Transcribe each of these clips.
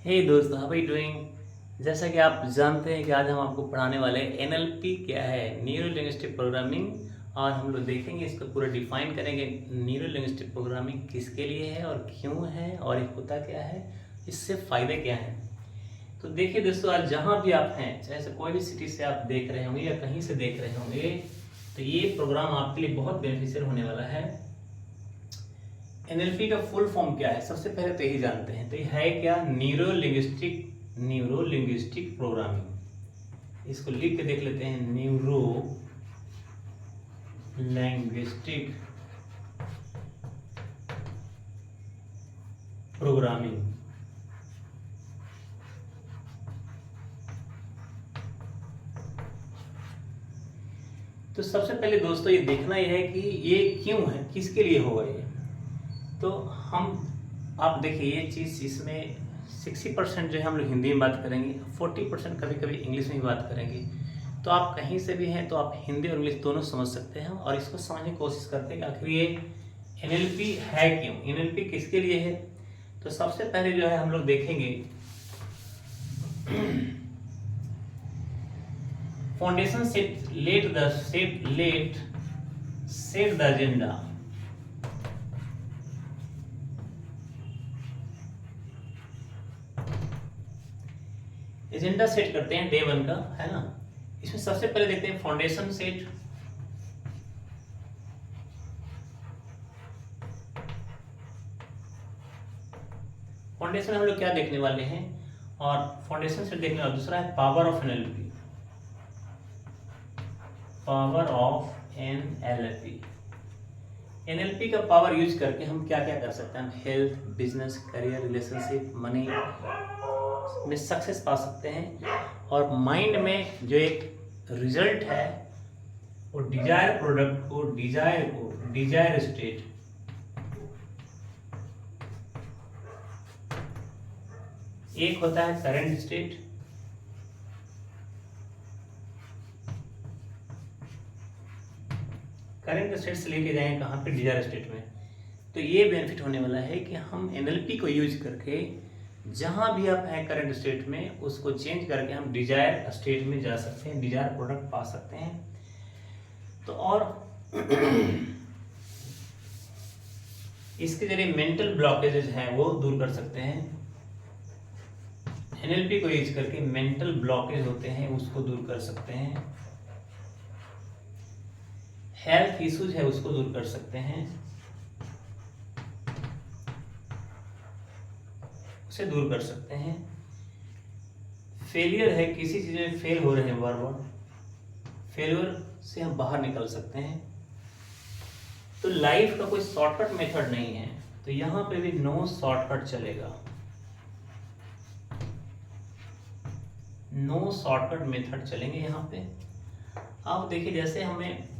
हे दोस्त, how are you doing. जैसा कि आप जानते हैं कि आज हम आपको पढ़ाने वाले हैं एनएलपी क्या है, न्यूरो लिंग्विस्टिक प्रोग्रामिंग। और हम लोग देखेंगे, इसको पूरा डिफाइन करेंगे, न्यूरो लिंग्विस्टिक प्रोग्रामिंग किसके लिए है और क्यों है और ये होता क्या है, इससे फ़ायदे क्या हैं। तो देखिए दोस्तों, आज जहाँ भी आप हैं, चाहे से कोई भी सिटी से आप देख रहे होंगे या कहीं से देख रहे होंगे, तो ये प्रोग्राम आपके लिए बहुत बेनिफिशियल होने वाला है। एनएलपी का फुल फॉर्म क्या है, सबसे पहले तो यही जानते हैं। तो ये है क्या, न्यूरो लिंग्विस्टिक प्रोग्रामिंग। इसको लिख के देख लेते हैं, न्यूरो लिंग्विस्टिक प्रोग्रामिंग। तो सबसे पहले दोस्तों ये देखना यह है कि ये क्यों है, किसके लिए होगा ये। तो हम, आप देखिए ये चीज़, इसमें 60% जो है हम लोग हिंदी में बात करेंगे, 40% कभी कभी इंग्लिश में भी बात करेंगे। तो आप कहीं से भी हैं तो आप हिंदी और इंग्लिश दोनों समझ सकते हैं और इसको समझने की कोशिश करते हैं कि आखिर ये एनएलपी है क्यों, एनएलपी किसके लिए है। तो सबसे पहले जो है हम लोग देखेंगे foundation set the agenda. Agenda set करते हैं डे 1 का, है ना। इसमें सबसे पहले देखते हैं फाउंडेशन सेट। फाउंडेशन हम लोग क्या देखने वाले हैं, और फाउंडेशन सेट देखने वाला दूसरा है power of NLP. Power of NLP, NLP का पावर यूज करके हम क्या क्या कर सकते हैं। हम health, business, career, relationship, money में सक्सेस पा सकते हैं। और माइंड में जो एक रिजल्ट है वो डिजायर प्रोडक्ट को, डिजायर स्टेट, एक होता है करंट स्टेट, करंट स्टेट से लेके जाएंगे कहाँ पे, डिजायर स्टेट में। तो ये बेनिफिट होने वाला है कि हम एनएलपी को यूज करके जहाँ भी आप हैं करंट स्टेट में, उसको चेंज करके हम डिजायर स्टेट में जा सकते हैं, डिजायर प्रोडक्ट पा सकते हैं। तो और इसके जरिए मेंटल ब्लॉकेजेस हैं वो दूर कर सकते हैं। एनएलपी को यूज करके मेंटल ब्लॉकेज होते हैं उसको दूर कर सकते हैं। हेल्थ इश्यूज है उसको दूर कर सकते हैं, उसे दूर कर सकते हैं। फेलियर है, किसी चीज में फेल हो रहे हैं बार बार, फेलियर से हम बाहर निकल सकते हैं। तो लाइफ का कोई शॉर्टकट मेथड नहीं है, तो यहां पे भी नो शॉर्टकट चलेगा, नो शॉर्टकट मेथड चलेंगे यहां पे। आप देखिए, जैसे हमें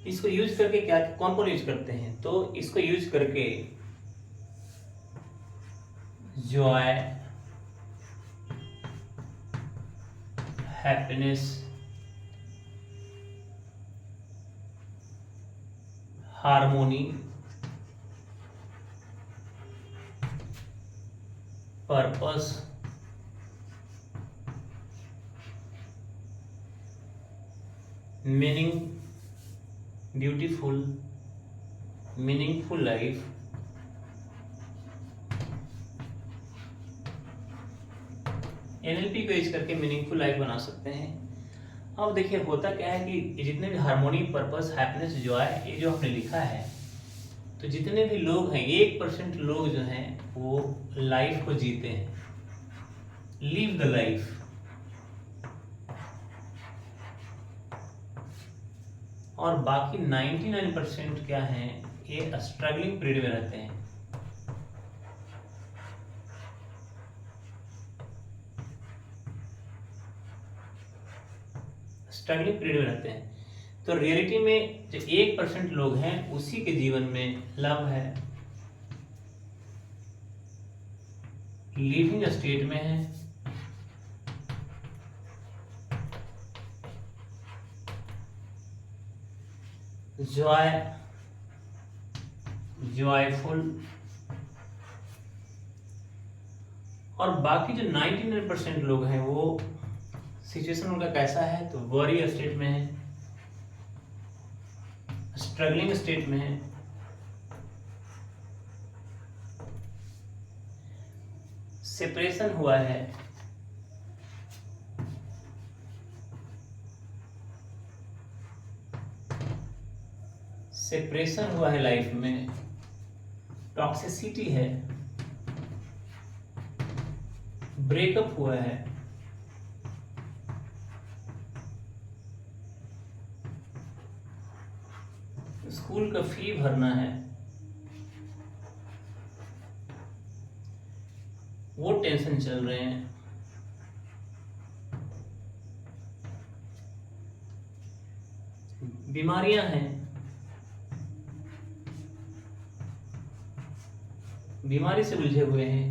इसको यूज करके क्या, कौन कौन यूज करते हैं, तो इसको यूज करके Joy, happiness, harmony, purpose, meaning, beautiful, meaningful life, NLP को यूज करके मीनिंगफुल लाइफ बना सकते हैं। अब देखिए होता क्या है कि ये जितने भी हार्मोनी, पर्पस, हैप्पीनेस, जॉय, ये जो हमने लिखा है, तो जितने भी लोग हैं, 1% लोग जो हैं वो लाइफ को जीते हैं, लिव द लाइफ। और बाकी 99% क्या हैं, ये स्ट्रगलिंग पीरियड में रहते हैं। स्ट्रगलिंग पीरियड में रहते हैं। तो रियलिटी में जो 1% लोग हैं उसी के जीवन में लव है, लिविंग स्टेट में है, जॉय जॉयफुल। और बाकी जो 99% लोग हैं वो सिचुएशन उनका कैसा है, तो वरी स्टेट में है, स्ट्रगलिंग स्टेट में है, सेपरेशन हुआ है, सेपरेशन हुआ है लाइफ में, टॉक्सिसिटी है, ब्रेकअप हुआ है, स्कूल का फी भरना है, वो टेंशन चल रहे हैं, बीमारियां हैं, बीमारी से उलझे हुए हैं,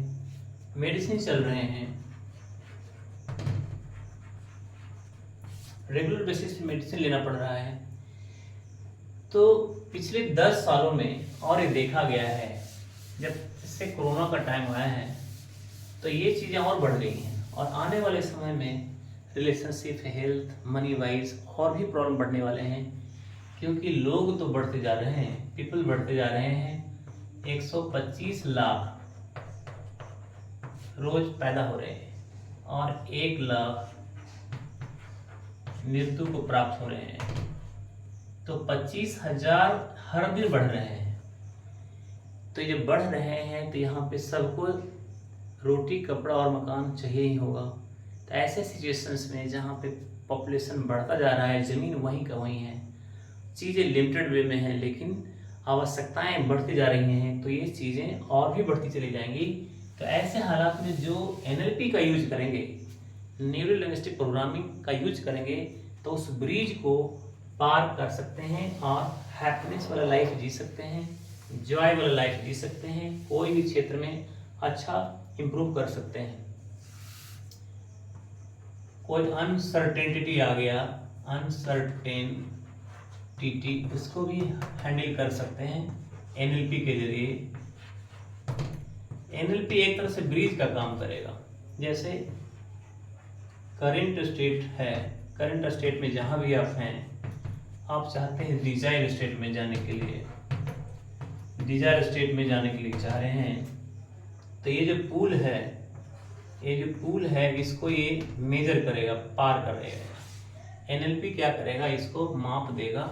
मेडिसिन चल रहे हैं, रेगुलर बेसिस पे मेडिसिन लेना पड़ रहा है। तो पिछले 10 सालों में और ये देखा गया है, जब से कोरोना का टाइम आया है तो ये चीज़ें और बढ़ गई हैं, और आने वाले समय में रिलेशनशिप, हेल्थ, मनी वाइज और भी प्रॉब्लम बढ़ने वाले हैं, क्योंकि लोग तो बढ़ते जा रहे हैं, पीपल बढ़ते जा रहे हैं। 125 लाख रोज पैदा हो रहे हैं और 1 लाख मृत्यु को प्राप्त हो रहे हैं, तो 25,000 हर दिन बढ़ रहे हैं। तो ये बढ़ रहे हैं तो यहाँ पे सबको रोटी, कपड़ा और मकान चाहिए ही होगा। तो ऐसे सिचुएशंस में जहाँ पे पॉपुलेशन बढ़ता जा रहा है, ज़मीन वहीं का वहीं है, चीज़ें लिमिटेड वे में हैं, लेकिन आवश्यकताएं बढ़ती जा रही हैं, तो ये चीज़ें और भी बढ़ती चली जाएंगी। तो ऐसे हालात में जो NLP का यूज करेंगे, न्यूरो लिंग्विस्टिक प्रोग्रामिंग का यूज करेंगे, तो उस ब्रिज को पार कर सकते हैं और हैप्पीनेस वाला लाइफ जी सकते हैं, जॉय वाला लाइफ जी सकते हैं, कोई भी क्षेत्र में अच्छा इम्प्रूव कर सकते हैं। कोई अनसर्टेनिटी आ गया, अनसर्टेनिटी, उसको भी हैंडल कर सकते हैं NLP के जरिए। NLP एक तरह से ब्रिज का काम करेगा। जैसे करंट स्टेट है, करंट स्टेट में जहां भी आप हैं, आप चाहते हैं डिजायर स्टेट में जाने के लिए, डिजायर स्टेट में जाने के लिए चाह रहे हैं, तो ये जो पुल है, ये जो पुल है, इसको ये मेजर करेगा, पार करेगा। NLP क्या करेगा, इसको माप देगा,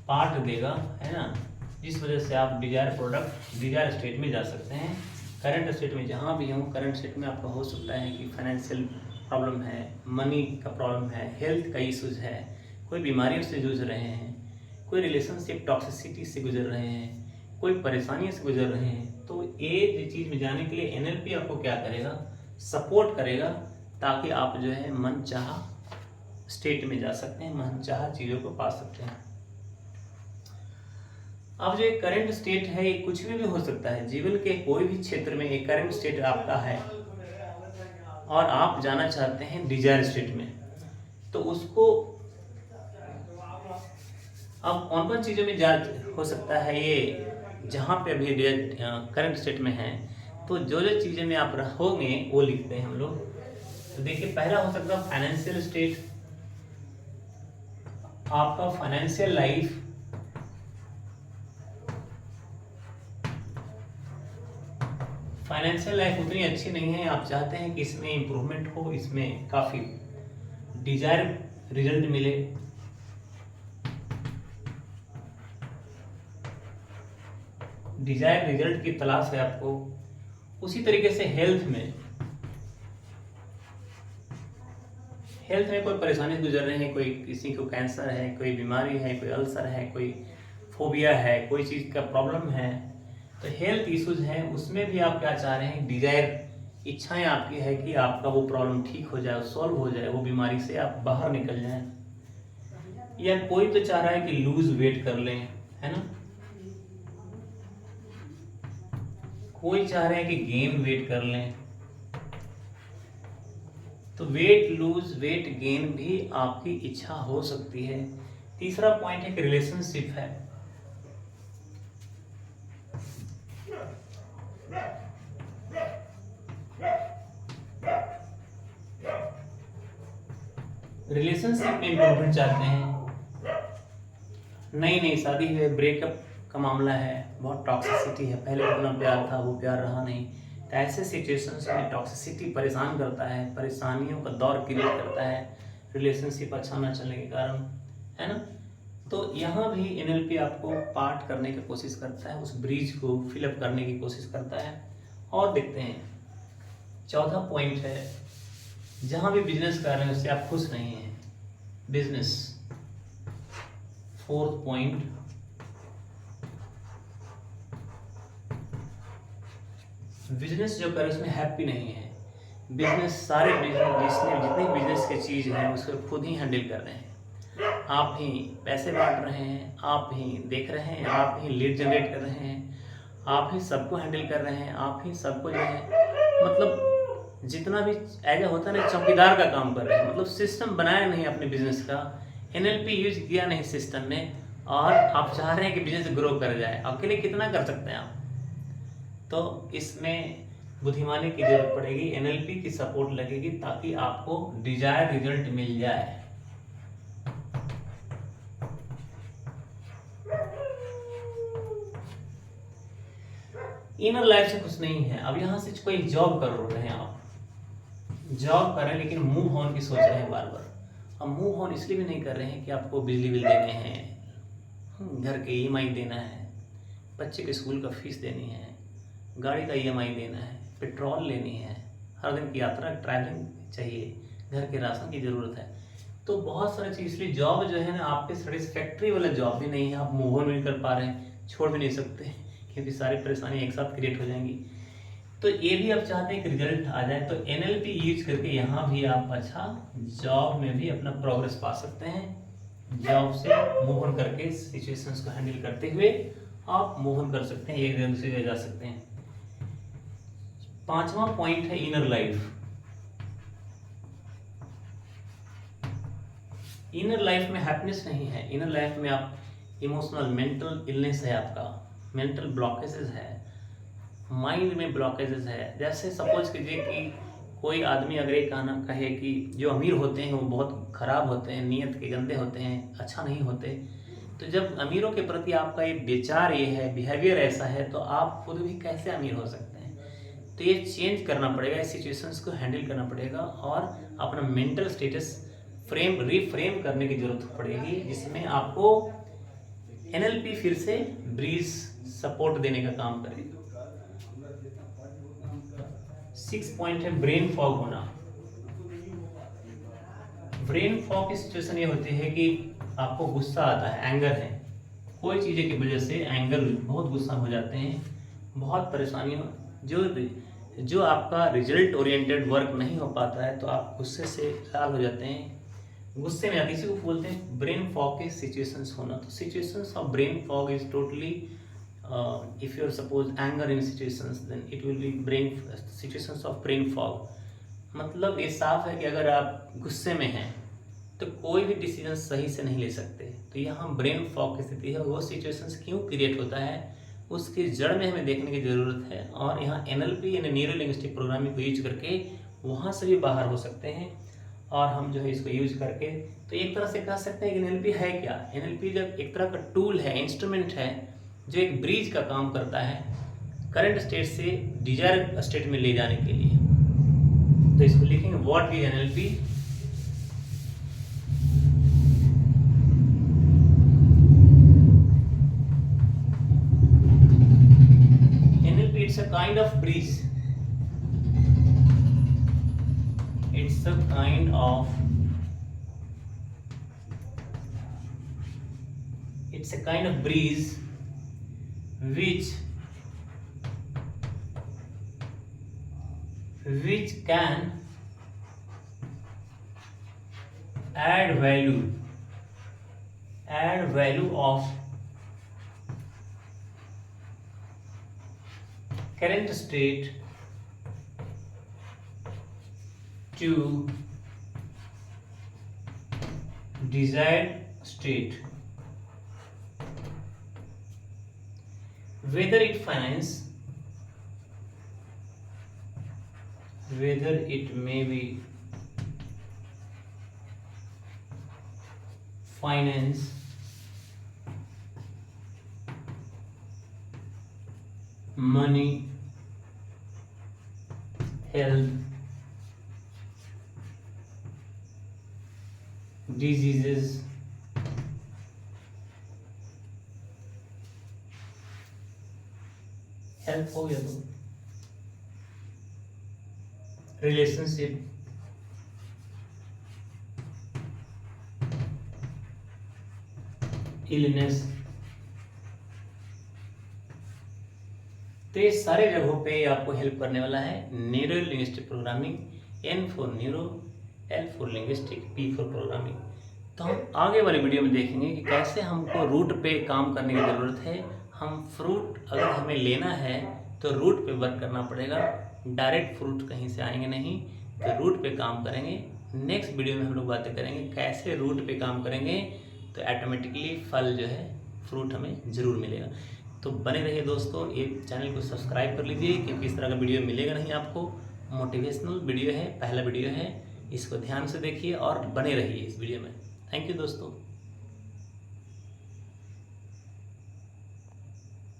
पार्ट देगा, है ना, जिस वजह से आप डिजायर प्रोडक्ट, डिजायर स्टेट में जा सकते हैं। करंट स्टेट में जहाँ भी हो, करंट स्टेट में आपका हो सकता है कि फाइनेंशियल प्रॉब्लम है, मनी का प्रॉब्लम है, हेल्थ का इश्यूज है, कोई बीमारियों से जूझ रहे हैं, कोई रिलेशनशिप टॉक्सिसिटी से गुजर रहे हैं, कोई परेशानियों से गुजर रहे हैं। तो ये चीज़ में जाने के लिए NLP आपको क्या करेगा, सपोर्ट करेगा, ताकि आप जो है मन चाह स्टेट में जा सकते हैं, मन चाह चीज़ों को पा सकते हैं। अब जो एक करंट स्टेट है, ये कुछ भी हो सकता है, जीवन के कोई भी क्षेत्र में एक करंट स्टेट आपका है और आप जाना चाहते हैं डिजायर स्टेट में, तो उसको अब कौन कौन चीज़ों में जा हो सकता है, ये जहाँ पे अभी करंट स्टेट में है, तो जो जो चीज़ें में आप रहोगे वो लिखते हैं हम लोग। तो देखिए, पहला हो सकता है फाइनेंशियल स्टेट, आपका फाइनेंशियल लाइफ, फाइनेंशियल लाइफ उतनी अच्छी नहीं है, आप चाहते हैं कि इसमें इम्प्रूवमेंट हो, इसमें काफ़ी डिजायर रिजल्ट मिले। डिजायर रिजल्ट की तलाश है आपको। उसी तरीके से हेल्थ में कोई परेशानी से गुजर रहे हैं, कोई किसी को कैंसर है, कोई बीमारी है, कोई अल्सर है, कोई फोबिया है, कोई चीज़ का प्रॉब्लम है, तो हेल्थ इश्यूज हैं, उसमें भी आप क्या चाह रहे हैं, डिजायर इच्छाएं आपकी है कि आपका वो प्रॉब्लम ठीक हो जाए, सॉल्व हो जाए, वो बीमारी से आप बाहर निकल जाएं। या कोई तो चाह रहा है कि लूज वेट कर लें, है ना, कोई चाह रहे हैं कि गेन वेट कर लें। तो वेट लूज, वेट गेन भी आपकी इच्छा हो सकती है। तीसरा पॉइंट है कि रिलेशनशिप है, रिलेशनशिप में इम्प्रूवमेंट चाहते हैं, नई नई शादी है, ब्रेकअप का मामला है, बहुत टॉक्सिसिटी है, पहले अपना प्यार था वो प्यार रहा नहीं, तो ऐसे सिचुएशंस में टॉक्सिसिटी परेशान करता है, परेशानियों का दौर क्रिएट करता है, रिलेशनशिप अच्छा ना चलने के कारण, है ना। तो यहाँ भी एनएलपी आपको पार्ट करने की कोशिश करता है, उस ब्रिज को फिलअप करने की कोशिश करता है। और देखते हैं चौथा पॉइंट है, जहाँ भी बिजनेस कर रहे हैं उससे आप खुश नहीं हैं, बिजनेस। फोर्थ पॉइंट, बिजनेस जो कर रहे हैं उसमें हैप्पी नहीं है, बिजनेस सारे बिजनेस जितने बिजनेस की चीज़ है उसको खुद ही हैंडल कर रहे हैं, आप ही पैसे बांट रहे हैं, आप ही देख रहे हैं, आप ही लीड जनरेट कर रहे हैं, आप ही सबको हैंडल कर रहे हैं, आप ही सबको जो है मतलब जितना भी ऐसा होता है ना, चौकीदार का काम कर रहे हैं, मतलब सिस्टम बनाया नहीं अपने बिजनेस का, एनएलपी यूज किया नहीं सिस्टम में, और आप चाह रहे हैं कि बिजनेस ग्रो कर जाए, अकेले कितना कर सकते हैं आप। तो इसमें बुद्धिमानी की जरूरत पड़ेगी, एनएलपी की सपोर्ट लगेगी ताकि आपको डिजायर्ड रिजल्ट मिल जाए। इनर लाइफ से कुछ नहीं है, अब यहाँ से कोई जॉब कर रहे हैं, आप जॉब कर रहे हैं लेकिन मूव ऑन की सोच रहे हैं बार बार। अब मूव ऑन इसलिए भी नहीं कर रहे हैं कि आपको बिजली बिल देने हैं, घर के ईएमआई देना है, बच्चे के स्कूल का फीस देनी है, गाड़ी का ईएमआई देना है, पेट्रोल लेनी है, हर दिन की यात्रा ट्रैवलिंग चाहिए, घर के राशन की ज़रूरत है, तो बहुत सारी चीज़। इसलिए जॉब जो है ना आपके सेटिस्फैक्ट्री वाला जॉब भी नहीं है, आप मूव ऑन नहीं कर पा रहे हैं, छोड़ भी नहीं सकते क्योंकि सारी परेशानी एक साथ क्रिएट हो जाएंगी। तो ये भी आप चाहते हैं कि रिजल्ट आ जाए, तो एनएलपी यूज करके यहाँ भी आप अच्छा जॉब में भी अपना प्रोग्रेस पा सकते हैं। जॉब से मूव ऑन करके सिचुएशंस को हैंडल करते हुए आप मूव ऑन कर सकते हैं, एक जगह दूसरी जगह जा सकते हैं। पांचवा पॉइंट है इनर लाइफ। इनर लाइफ में हैप्पीनेस नहीं है, इनर लाइफ में आप इमोशनल मेंटल इलनेस है, आपका मेंटल ब्लॉकेजेस है, माइंड में ब्लॉकेजेस है। जैसे सपोज कीजिए कि कोई आदमी अगर एक कहना कहे कि जो अमीर होते हैं वो बहुत खराब होते हैं, नीयत के गंदे होते हैं, अच्छा नहीं होते, तो जब अमीरों के प्रति आपका ये विचार ये है, बिहेवियर ऐसा है, तो आप खुद भी कैसे अमीर हो सकते हैं। तो ये चेंज करना पड़ेगा, इस सिचुएशंस को हैंडल करना पड़ेगा और अपना मेंटल स्टेटस रीफ्रेम करने की जरूरत पड़ेगी, जिसमें आपको एनएलपी फिर से ब्रीज सपोर्ट देने का काम करेगा। 6 पॉइंट है ब्रेन फॉग होना। ब्रेन फॉग की सिचुएशन ये होती है कि आपको गुस्सा आता है, एंगर है, कोई चीज़ की वजह से एंगर, बहुत गुस्सा हो जाते हैं, बहुत परेशानियों, जो आपका रिजल्ट ओरिएंटेड वर्क नहीं हो पाता है तो आप गुस्से से लाल हो जाते हैं, गुस्से में आते, इसी को बोलते हैं ब्रेन फॉग के सिचुएशंस होना। तो situations of brain fog is totally if you are suppose anger in situations then it will be brain situations of brain fog। मतलब ये साफ है कि अगर आप गुस्से में हैं तो कोई भी डिसीजन सही से नहीं ले सकते। तो यहाँ ब्रेन फॉग की स्थिति है, वो सिचुएशंस क्यों क्रिएट होता है उसकी जड़ में हमें देखने की ज़रूरत है, और यहाँ एनएलपी यानी न्यूरो लिंग्विस्टिक प्रोग्रामिंग को यूज करके वहाँ से भी बाहर हो सकते हैं। और हम जो है इसको यूज करके, तो एक तरह से कह सकते हैं कि एनएलपी है क्या, एनएलपी जब एक तरह का टूल है, इंस्ट्रूमेंट है, जो एक ब्रिज का काम करता है करंट स्टेट से डिजायर स्टेट में ले जाने के लिए। तो इसको लिखेंगे what is NLP. NLP it's a kind of bridge, it's a kind of breeze which can add value of current state to desired state, whether it may be finance, money, health, diseases, health हो गया तो relationship, illness. तो ये सारे जगहों पे आपको help करने वाला है neuro linguistic programming. N for neuro, L for linguistic, P for programming. तो हम आगे वाली वीडियो में देखेंगे कि कैसे हमको रूट पे काम करने की ज़रूरत है। हम फ्रूट अगर हमें लेना है तो रूट पे वर्क करना पड़ेगा, डायरेक्ट फ्रूट कहीं से आएंगे नहीं, तो रूट पे काम करेंगे। नेक्स्ट वीडियो में हम लोग बातें करेंगे कैसे रूट पे काम करेंगे तो ऑटोमेटिकली फल जो है, फ्रूट हमें ज़रूर मिलेगा। तो बने रहिए दोस्तों, ये चैनल को सब्सक्राइब कर लीजिए क्योंकि इस तरह का वीडियो मिलेगा नहीं आपको। मोटिवेशनल वीडियो है, पहला वीडियो है, इसको ध्यान से देखिए और बने रहिए इस वीडियो में। थैंक यू दोस्तों।